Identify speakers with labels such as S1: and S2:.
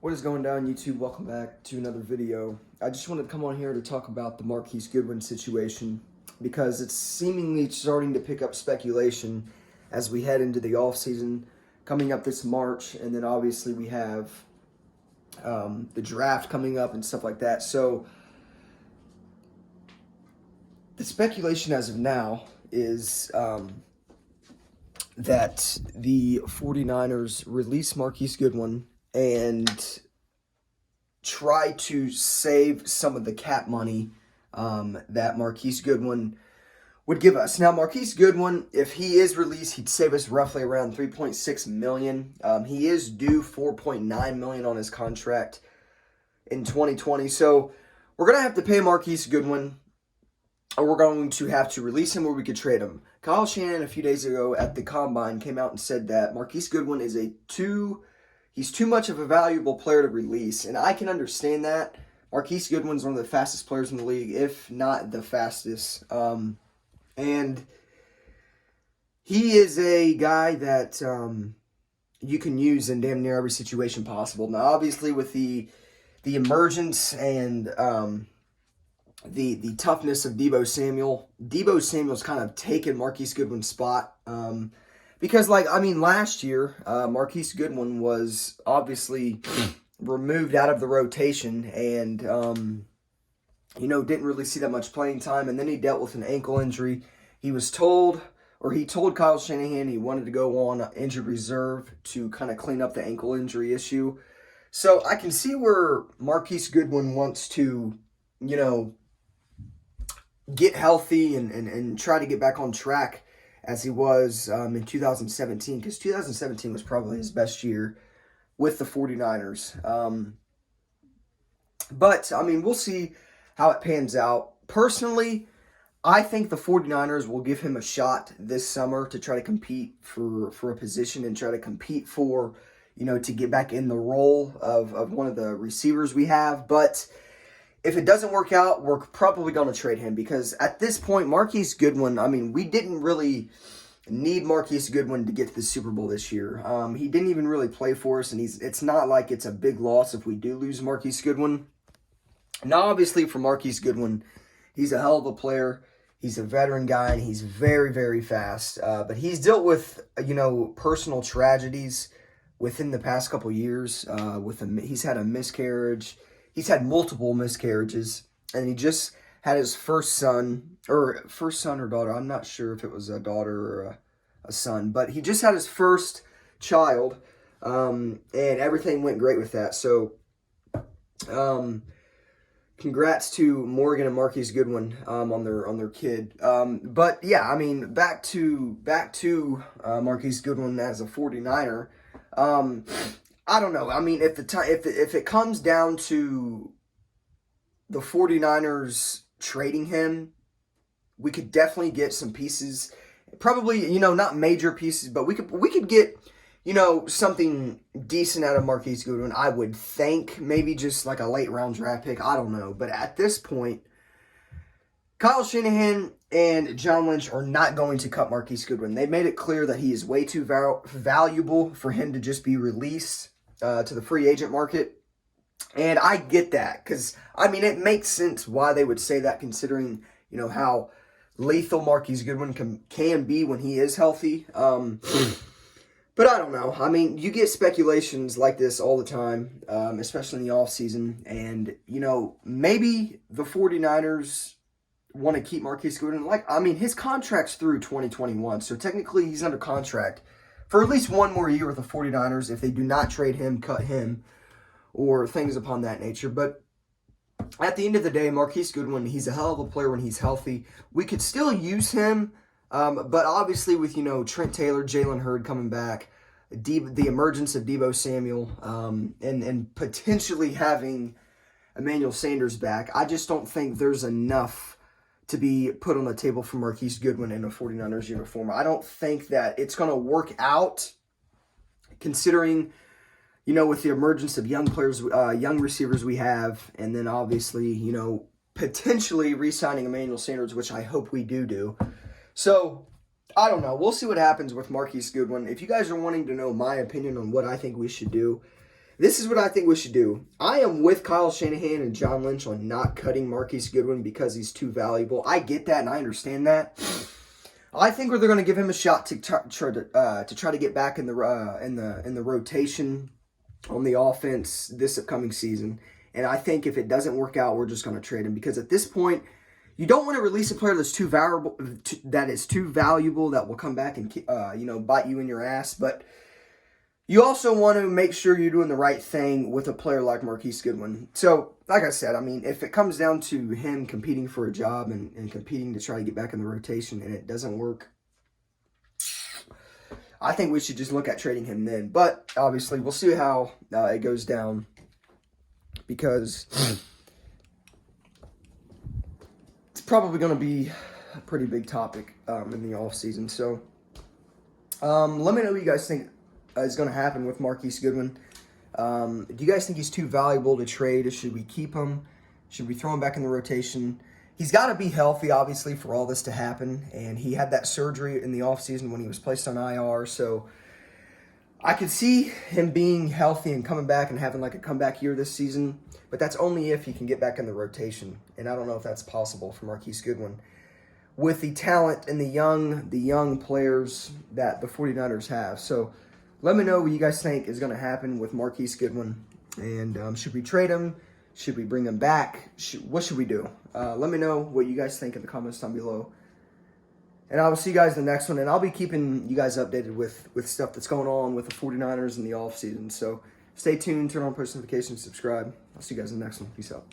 S1: What is going down, YouTube? Welcome back to another video. I just wanted to come on here to talk about the Marquise Goodwin situation because it's seemingly starting to pick up speculation as we head into the offseason coming up this March, and then obviously we have the draft coming up and stuff like that. So the speculation as of now is that the 49ers release Marquise Goodwin and try to save some of the cap money that Marquise Goodwin would give us. Now, Marquise Goodwin, if he is released, he'd save us roughly around $3.6 million. He is due $4.9 million on his contract in 2020. So we're going to have to pay Marquise Goodwin, or we're going to have to release him, or we could trade him. Kyle Shanahan a few days ago at the Combine came out and said that Marquise Goodwin is he's too much of a valuable player to release, and I can understand that. Marquise Goodwin's one of the fastest players in the league, if not the fastest. And he is a guy that you can use in damn near every situation possible. Now, obviously, with the emergence and the toughness of Deebo Samuel's kind of taken Marquise Goodwin's spot. Because, last year, Marquise Goodwin was obviously removed out of the rotation and, didn't really see that much playing time. And then he dealt with an ankle injury. He told Kyle Shanahan he wanted to go on injured reserve to kind of clean up the ankle injury issue. So I can see where Marquise Goodwin wants to, get healthy and try to get back on track as he was in 2017, because 2017 was probably his best year with the 49ers. But we'll see how it pans out. Personally, I think the 49ers will give him a shot this summer to try to compete for a position and try to compete for, to get back in the role of one of the receivers we have. But if it doesn't work out, we're probably going to trade him, because at this point, Marquise Goodwin, we didn't really need Marquise Goodwin to get to the Super Bowl this year. He didn't even really play for us, and it's not like it's a big loss if we do lose Marquise Goodwin. Now, obviously, for Marquise Goodwin, he's a hell of a player. He's a veteran guy, and he's very, very fast. But he's dealt with, personal tragedies within the past couple years. He's had a miscarriage. He's had multiple miscarriages, and he just had his first son or daughter. I'm not sure if it was a daughter or a son, but he just had his first child, and everything went great with that. So, congrats to Morgan and Marquise Goodwin on their kid. But yeah, back to Marquise Goodwin as a 49er. I don't know. If it comes down to the 49ers trading him, we could definitely get some pieces. Probably, not major pieces, but we could get, something decent out of Marquise Goodwin. I would think maybe just like a late round draft pick. I don't know. But at this point, Kyle Shanahan and John Lynch are not going to cut Marquise Goodwin. They made it clear that he is way too valuable for him to just be released to the free agent market. And I get that, because, it makes sense why they would say that, considering, how lethal Marquise Goodwin can be when he is healthy. But I don't know. You get speculations like this all the time, especially in the offseason. And, maybe the 49ers want to keep Marquise Goodwin. His contract's through 2021, so technically he's under contract for at least one more year with the 49ers if they do not trade him, cut him, or things upon that nature. But at the end of the day, Marquise Goodwin, he's a hell of a player when he's healthy. We could still use him, but obviously with, Trent Taylor, Jalen Hurd coming back, the emergence of Deebo Samuel, and potentially having Emmanuel Sanders back, I just don't think there's enough to be put on the table for Marquise Goodwin in a 49ers uniform. I don't think that it's going to work out, considering, with the emergence of young players, young receivers we have, and then obviously, potentially re-signing Emmanuel Sanders, which I hope we do. So, I don't know. We'll see what happens with Marquise Goodwin. If you guys are wanting to know my opinion on what I think we should do, This is what I think we should do. I am with Kyle Shanahan and John Lynch on not cutting Marquise Goodwin because he's too valuable. I get that and I understand that. I think they're going to give him a shot to try to get back in the rotation on the offense this upcoming season. And I think if it doesn't work out, we're just going to trade him because at this point, you don't want to release a player that's too valuable, that will come back and bite you in your ass. But you also want to make sure you're doing the right thing with a player like Marquise Goodwin. So, like I said, I mean, if it comes down to him competing for a job and competing to try to get back in the rotation and it doesn't work, I think we should just look at trading him then. But, obviously, we'll see how it goes down because it's probably going to be a pretty big topic in the offseason. So, let me know what you guys think is going to happen with Marquise Goodwin. Do you guys think he's too valuable to trade? Should we keep him? Should we throw him back in the rotation? He's got to be healthy, obviously, for all this to happen. And he had that surgery in the offseason when he was placed on IR. So I could see him being healthy and coming back and having like a comeback year this season. But that's only if he can get back in the rotation. And I don't know if that's possible for Marquise Goodwin with the talent and the young players that the 49ers have. So let me know what you guys think is going to happen with Marquise Goodwin. And should we trade him? Should we bring him back? What should we do? Let me know what you guys think in the comments down below. And I will see you guys in the next one. And I'll be keeping you guys updated with stuff that's going on with the 49ers in the offseason. So stay tuned, turn on post notifications, subscribe. I'll see you guys in the next one. Peace out.